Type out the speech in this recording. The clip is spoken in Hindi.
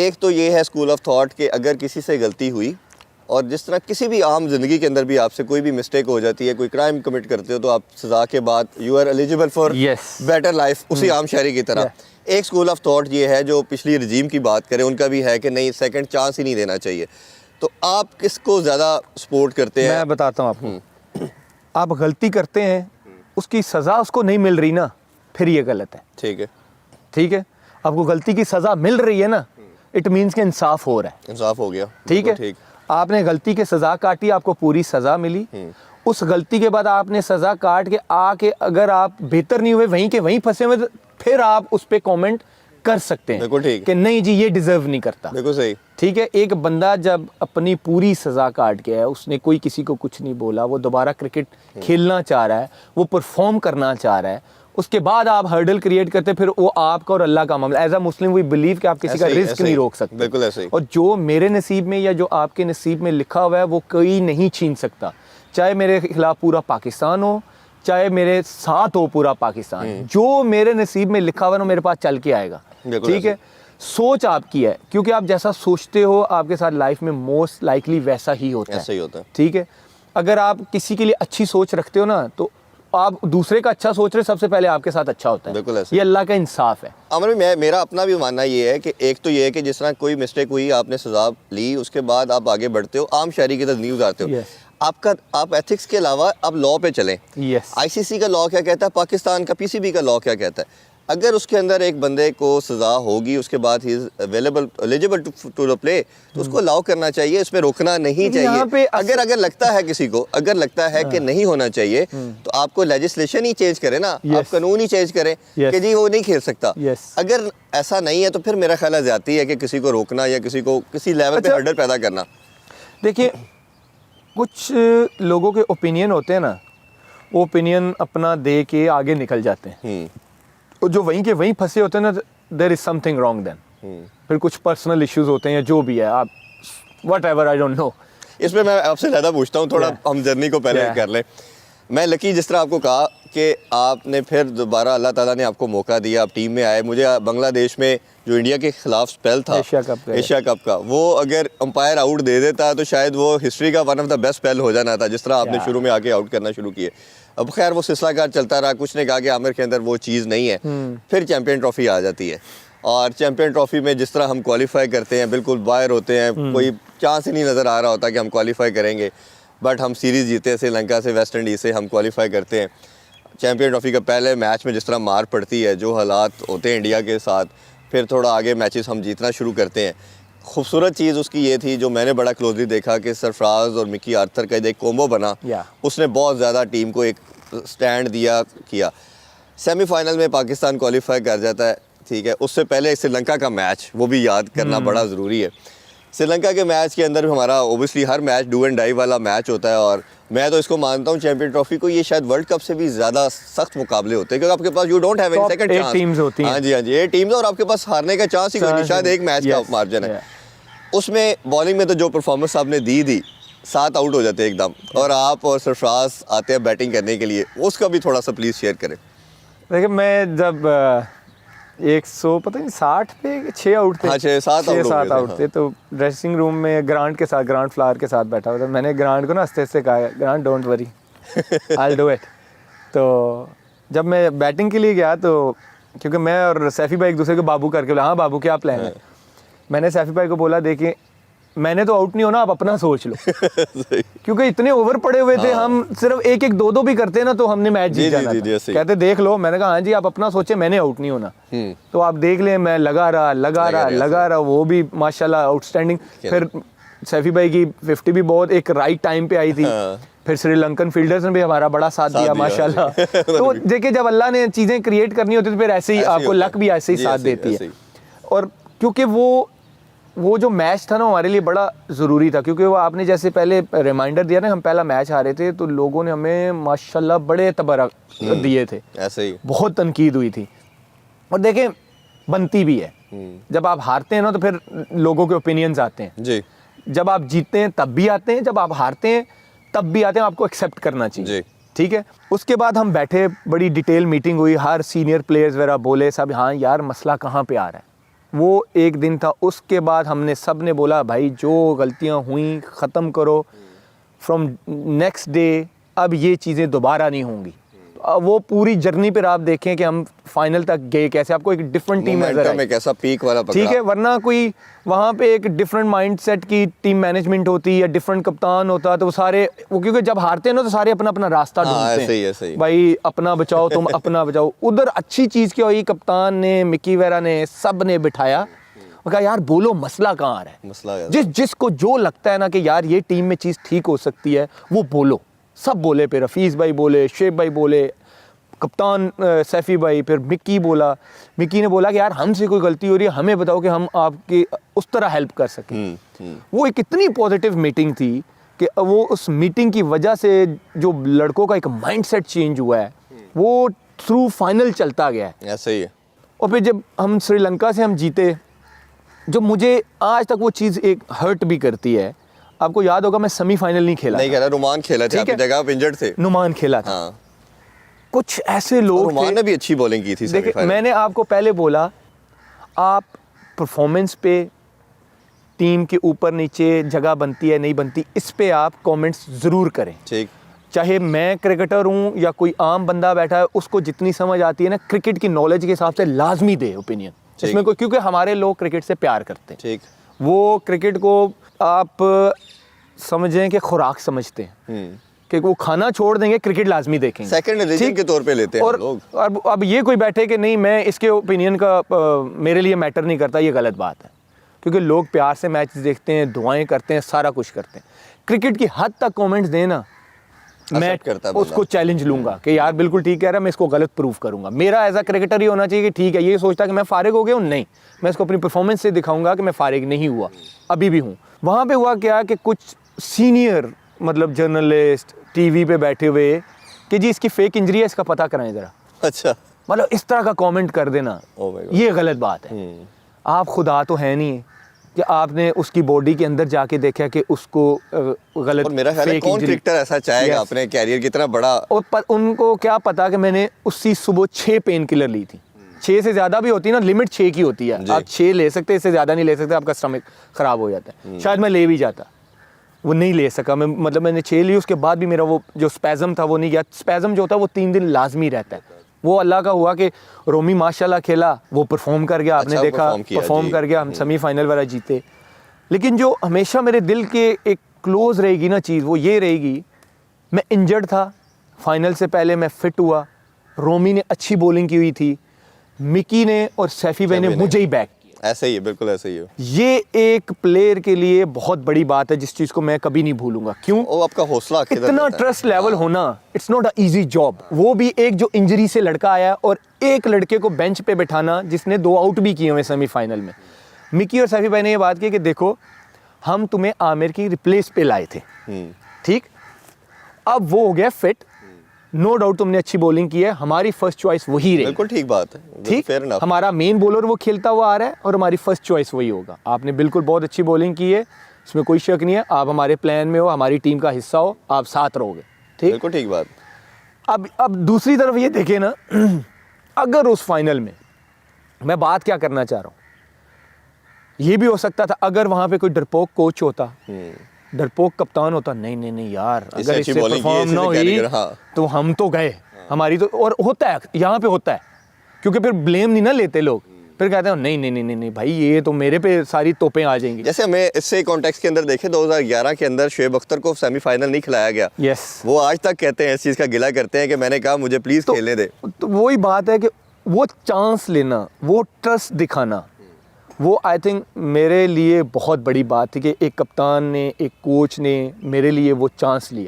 एक तो ये है स्कूल ऑफ थॉट कि अगर किसी से गलती हुई और जिस तरह किसी भी आम ज़िंदगी के अंदर भी आपसे कोई भी मिस्टेक हो जाती है, कोई क्राइम कमिट करते हो, तो आप सज़ा के बाद you are eligible for better life, उसी आम शहरी की तरह। एक स्कूल ऑफ थॉट ये है जो पिछली रजीम की बात करें उनका भी है कि नहीं, सेकंड चांस ही नहीं देना चाहिए। तो आप किसको ज़्यादा सपोर्ट करते हैं? मैं बताता हूँ आपको। आप गलती करते हैं, उसकी सज़ा उसको नहीं मिल रही ना, फिर ये गलत है। ठीक है, ठीक है। आपको गलती की सज़ा मिल रही है ना, इट मीन्स के इंसाफ हो रहा है, इंसाफ हो गया। ठीक है। आपने गलती की सज़ा काटी, आपको पूरी सज़ा मिली। उस गलती के बाद आपने सज़ा काट के आके अगर आप बेहतर नहीं हुए, वहीं के वहीं फंसे हुए, तो फिर आप उस पर कॉमेंट कर सकते हैं। बिल्कुल ठीक कि नहीं जी, ये डिजर्व नहीं करता। बिल्कुल सही। ठीक है। एक बंदा जब अपनी पूरी सज़ा काट के है, उसने कोई किसी को कुछ नहीं बोला, वो दोबारा क्रिकेट खेलना चाह रहा है, वो परफॉर्म करना चाह रहा है, उसके बाद आप हर्डल क्रिएट करते, फिर वो आपका और अल्लाह का मामला। As a Muslim we believe कि आप किसी का रिस्क नहीं रोक सकते। बिल्कुल ऐसे ही। और जो मेरे नसीब में या जो आपके नसीब में लिखा हुआ है वो कोई नहीं छीन सकता। चाहे मेरे खिलाफ पूरा पाकिस्तान हो, चाहे मेरे साथ हो पूरा पाकिस्तान, जो मेरे नसीब में लिखा हुआ है मेरे पास चल के आएगा। ठीक है। सोच आपकी है, क्योंकि आप जैसा सोचते हो आपके साथ लाइफ में मोस्ट लाइकली वैसा ही होता है। ठीक है। अगर आप किसी के लिए अच्छी सोच रखते हो ना, तो आप दूसरे का अच्छा सोच रहे, सबसे पहले आपके साथ अच्छा होता है। बिल्कुल ऐसे। ये अल्लाह का इंसाफ है। अमर भाई, मेरा अपना भी मानना ये है कि एक तो ये है कि जिस तरह कोई मिस्टेक हुई, आपने सजा ली, उसके बाद आप आगे बढ़ते हो, आम शहरी की तरह नहीं गुजारते हो। आप एथिक्स के अलावा आप लॉ पे चलें। आईसीसी का लॉ क्या कहता है, पाकिस्तान का पीसीबी का लॉ क्या कहता है। अगर उसके अंदर एक बंदे को सज़ा होगी, उसके बाद ही is available eligible to the play, तो उसको अलाउ करना चाहिए, इसमें रोकना नहीं चाहिए। अगर लगता है किसी को, अगर लगता है कि नहीं होना चाहिए, तो आपको लेजिस्लेशन ही चेंज करें ना, आप कानून ही चेंज करें कि जी वो नहीं खेल सकता। अगर ऐसा नहीं है तो फिर मेरा ख्याल ज्यादती है कि किसी को रोकना या किसी को किसी लेवल पे हर्डल पैदा करना। देखिए, कुछ लोगों के ओपिनियन होते हैं ना, वो ओपिनियन अपना दे के आगे निकल जाते हैं, और जो वहीं के वहीं फंसे होते हैं ना, there is something wrong then. फिर कुछ पर्सनल इश्यूज होते हैं या जो भी है, आप what ever, I don't know. इसमें मैं आपसे ज़्यादा पूछता हूँ, थोड़ा हम जर्नी को पहले कर लें। मैं लकी, जिस तरह आपको कहा कि आपने फिर दोबारा अल्लाह ताला ने आपको मौका दिया, आप टीम में आए। मुझे बांग्लादेश में जो इंडिया के खिलाफ स्पेल था एशिया कप का, वो अगर अंपायर आउट दे देता तो शायद वो हिस्ट्री का one of the best spell हो जाना था, जिस तरह आपने शुरू में आके आउट करना शुरू किए। अब खैर वो सिलसिलाकार चलता रहा, कुछ ने कहा कि आमिर के अंदर वो चीज़ नहीं है। फिर चैम्पियन ट्रॉफी आ जाती है, और चैम्पियन ट्रॉफी में जिस तरह हम क्वालिफाई करते हैं, बिल्कुल बाहर होते हैं, कोई चांस ही नहीं नज़र आ रहा होता कि हम क्वालिफाई करेंगे, बट हम सीरीज़ जीते हैं श्रीलंका से, वेस्ट इंडीज़ से, हम क्वालिफाई करते हैं। चैम्पियन ट्रॉफी का पहले मैच में जिस तरह मार पड़ती है, जो हालात होते हैं इंडिया के साथ, फिर थोड़ा आगे मैचेस हम जीतना शुरू करते हैं। खूबसूरत चीज़ उसकी ये थी, जो मैंने बड़ा क्लोजली देखा, कि सरफराज और मिकी आर्थर का एक कॉम्बो बना, उसने बहुत ज़्यादा टीम को एक स्टैंड दिया किया। सेमीफाइनल में पाकिस्तान क्वालिफाई कर जाता है, ठीक है। उससे पहले श्रीलंका का मैच, वो भी याद करना बड़ा ज़रूरी है। श्रीलंका के मैच के अंदर भी हमारा ओबियसली हर मैच डू एंड डाई वाला मैच होता है, और मैं तो इसको मानता हूँ चैंपियन ट्रॉफी को ये शायद वर्ल्ड कप से भी ज़्यादा सख्त मुकाबले होते हैं, क्योंकि आपके पास you don't have any second chance. Teams होती हैं। हाँ जी, 8 टीम्स, और आपके पास हारने का चांस ही कोई नहीं, शायद एक मैच का मार्जिन है। उसमें बॉलिंग में तो जो परफॉर्मेंस आपने दी 7 आउट हो जाते हैं एकदम, और आप और सरफराज आते हैं बैटिंग करने के लिए, उसका भी थोड़ा सा प्लीज़ शेयर करें। देखिए, मैं जब 160 पे 6 आउट थे, 6-7 आउट थे, तो ड्रेसिंग रूम में ग्रांट फ्लावर के साथ बैठा हुआ था। मैंने ग्रांट को ना आस्ते आस्ते कहा, grant don't worry, I will do it. तो जब मैं बैटिंग के लिए गया, तो क्योंकि मैं और सैफी भाई एक दूसरे को बाबू करके बोला, हाँ बाबू क्या प्लान है। मैंने सैफी भाई को बोला, देखिए मैंने तो आउट नहीं होना, आप अपना सोच लो। क्योंकि इतने ओवर पड़े हुए थे, हम सिर्फ 1-1, 2-2 भी करते ना तो हमने मैच जीत जाना था। कहते देख लो, मैंने कहा हाँ जी आप अपना सोचे, मैंने आउट नहीं होना। तो आप देख ले, मैं लगा रहा, वो भी माशाल्लाह आउटस्टैंडिंग। फिर सैफी भाई की 50 भी बहुत एक राइट टाइम पे आई थी। फिर श्रीलंकन फील्डर्स ने भी हमारा बड़ा साथ दिया माशाल्लाह। तो देखिए, जब अल्लाह ने चीज़ें क्रिएट करनी होती है तो फिर ऐसे ही आपको लक भी ऐसे ही साथ देती है। और क्योंकि वो जो मैच था ना हमारे लिए बड़ा ज़रूरी था, क्योंकि वो आपने जैसे पहले रिमाइंडर दिया ना, हम पहला मैच हारे थे तो लोगों ने हमें माशाल्लाह बड़े तबर्रक दिए थे, ऐसे ही बहुत तनकीद हुई थी। और देखें, बनती भी है, जब आप हारते हैं ना तो फिर लोगों के ओपिनियंस आते हैं जी। जब आप जीतते हैं तब भी आते हैं, जब आप हारते हैं तब भी आते हैं, आपको एक्सेप्ट करना चाहिए, ठीक है। उसके बाद हम बैठे, बड़ी डिटेल मीटिंग हुई, हर सीनियर प्लेयर्स वगैरह बोले, सब हाँ यार मसला कहाँ पे आ रहा है, वो एक दिन था, उसके बाद हमने सब ने बोला भाई जो गलतियां हुई ख़त्म करो, फ्रॉम नेक्स्ट डे अब ये चीज़ें दोबारा नहीं होंगी। वो पूरी जर्नी पर आप देखें कि हम फाइनल तक गए कैसे, आपको एक डिफरेंट टीम नजर आई, में कैसा पीक वाला पकड़ा। ठीक है, वरना कोई वहाँ पे एक डिफरेंट माइंडसेट की टीम मैनेजमेंट होती या डिफरेंट कप्तान होता तो वो सारे वो, क्योंकि जब हारते हैं ना तो सारे अपना अपना रास्ता ढूंढते हैं, ऐसे ही। भाई अपना बचाओ तुम अपना बचाओ। उधर अच्छी चीज़ क्या हुई, कप्तान ने, मिकी वेरा ने, सब ने बिठाया और कहा यार बोलो मसला कहाँ आ रहा है, मसला जिसको जो लगता है ना कि यार ये टीम में चीज़ ठीक हो सकती है वो बोलो। सब बोले, फिर हफीज़ भाई बोले, शेब भाई बोले, कप्तान सैफ़ी भाई, फिर मिक्की बोला। मिक्की ने बोला कि यार हमसे कोई गलती हो रही है, हमें बताओ कि हम आपकी उस तरह हेल्प कर सकें। वो एक इतनी पॉजिटिव मीटिंग थी कि वो उस मीटिंग की वजह से जो लड़कों का एक माइंडसेट चेंज हुआ है वो थ्रू फाइनल चलता गया है। ऐसे ही है। और फिर जब हम श्रीलंका से हम जीते, जो मुझे आज तक वो चीज़ एक हर्ट भी करती है। आपको याद होगा मैं सेमीफाइनल नहीं खेला, रुमान खेला था, आपकी जगह आप इंजर्ड थे। नुमान खेला था। हाँ। कुछ ऐसे लोग रुमान ने भी अच्छी बॉलिंग की थी। देखिए मैंने आपको पहले बोला, आप परफॉर्मेंस पे टीम के ऊपर नीचे जगह बनती है नहीं बनती, इस पे आप कमेंट्स ज़रूर करें। ठीक, चाहे मैं क्रिकेटर हूँ या कोई आम बंदा बैठा है, उसको जितनी समझ आती है ना क्रिकेट की नॉलेज के हिसाब से लाजमी दे ओपिनियन इसमें कोई, क्योंकि हमारे लोग क्रिकेट से प्यार करते हैं। ठीक। वो क्रिकेट को आप समझें कि खुराक समझते हैं कि वो खाना छोड़ देंगे, क्रिकेट लाजमी देखेंगे, सेकंड रीजन के तौर पे लेते हैं और लोग। अब ये कोई बैठे कि नहीं मैं इसके ओपिनियन का मेरे लिए मैटर नहीं करता, ये गलत बात है। क्योंकि लोग प्यार से मैच देखते हैं, दुआएं करते हैं, सारा कुछ करते हैं। क्रिकेट की हद तक कमेंट्स देना मैं उसको चैलेंज लूंगा कि यार बिल्कुल ठीक कह रहा है, मैं इसको गलत प्रूव करूंगा। मेरा एज अ क्रिकेटर ही होना चाहिए कि ठीक है, ये सोचता कि मैं फारिग हो गया हूँ, नहीं, मैं इसको अपनी परफॉर्मेंस से दिखाऊंगा कि मैं फारिग नहीं हुआ, अभी भी हूँ। वहाँ पे हुआ क्या कि कुछ सीनियर मतलब जर्नलिस्ट टीवी पे बैठे हुए कि जी इसकी फेक इंजरी है, इसका पता कराएं ज़रा। अच्छा, मतलब इस तरह का कमेंट कर देना, ये गलत बात है। आप खुदा तो है नहीं कि आपने उसकी बॉडी के अंदर जाके देखा कि उसको गलत। और मेरा ख्याल है कौन क्रिकेटर ऐसा चाहेगा अपने कैरियर की इतना बड़ा। और उनको क्या पता कि मैंने उसी सुबह 6 पेन किलर ली थी। 6 से ज़्यादा भी होती है ना, लिमिट 6 की होती है, आप 6 ले सकते, इससे ज़्यादा नहीं ले सकते, आपका स्टमक ख़राब हो जाता है। शायद मैं ले भी जाता, वो नहीं ले सका मैं, मतलब मैंने 6 ली, उसके बाद भी मेरा वो जो स्पैज़म था वो नहीं गया। स्पैज़म जो होता है वो 3 दिन लाजमी रहता है। वो अल्लाह का हुआ कि रोमी माशाल्लाह खेला, वो परफॉर्म कर गया, आपने देखा परफॉर्म कर गया, हम सेमीफाइनल वाला जीते। लेकिन जो हमेशा मेरे दिल के एक क्लोज रहेगी ना चीज़, वो ये रहेगी, मैं इंजर्ड था, फाइनल से पहले मैं फिट हुआ, रोमी ने अच्छी बॉलिंग की हुई थी, मिकी ने और सैफ़ी भाई ने मुझे ही बैक किया। ऐसे ही है, बिल्कुल ऐसे ही है। ये एक प्लेयर के लिए बहुत बड़ी बात है, जिस चीज़ को मैं कभी नहीं भूलूंगा। क्यों? वो आपका हौसला इतना ट्रस्ट लेवल होना, it's not a easy job. वो भी एक जो इंजरी से लड़का आया और एक लड़के को बेंच पे बैठाना जिसने 2 आउट भी किए हुए सेमीफाइनल में। मिकी और सैफ़ी भाई ने ये बात की कि देखो हम तुम्हें आमिर की रिप्लेस पे लाए थे, ठीक, अब वो हो गया फिट, नो डाउट तुमने अच्छी बॉलिंग की है, हमारी फर्स्ट चॉइस वही रही। बिल्कुल ठीक बात है, ठीक, हमारा मेन बॉलर वो खेलता हुआ आ रहा है और हमारी फर्स्ट चॉइस वही होगा। आपने बिल्कुल बहुत अच्छी बॉलिंग की है, इसमें कोई शक नहीं है, आप हमारे प्लान में हो, हमारी टीम का हिस्सा हो, आप साथ रहोगे। ठीक, बिल्कुल ठीक बात। अब दूसरी तरफ ये देखें ना, अगर उस फाइनल में, मैं बात क्या करना चाह रहा हूँ, ये भी हो सकता था अगर वहाँ पे कोई डरपोक कोच होता, डरपोक कप्तान होता, नहीं नहीं नहीं यार अगर इससे परफॉर्म ना हुई तो हम तो गए, हमारी तो, और होता है यहाँ पे होता है, क्योंकि फिर ब्लेम नहीं ना लेते लोग, फिर कहते हैं नहीं नहीं नहीं नहीं भाई ये तो मेरे पे सारी तोपें आ जाएंगी। जैसे हमें इससे कॉन्टेक्स्ट के अंदर देखें, 2011 के अंदर शोएब अख्तर को सेमीफाइनल नहीं खिलाया गया। यस, वो आज तक कहते हैं, इस चीज़ का गिला करते हैं कि मैंने कहा मुझे प्लीज़ खेलने दे। तो वही बात है कि वो चांस लेना, वो ट्रस्ट दिखाना, वो आई थिंक मेरे लिए बहुत बड़ी बात थी कि एक कप्तान ने, एक कोच ने मेरे लिए वो चांस लिया।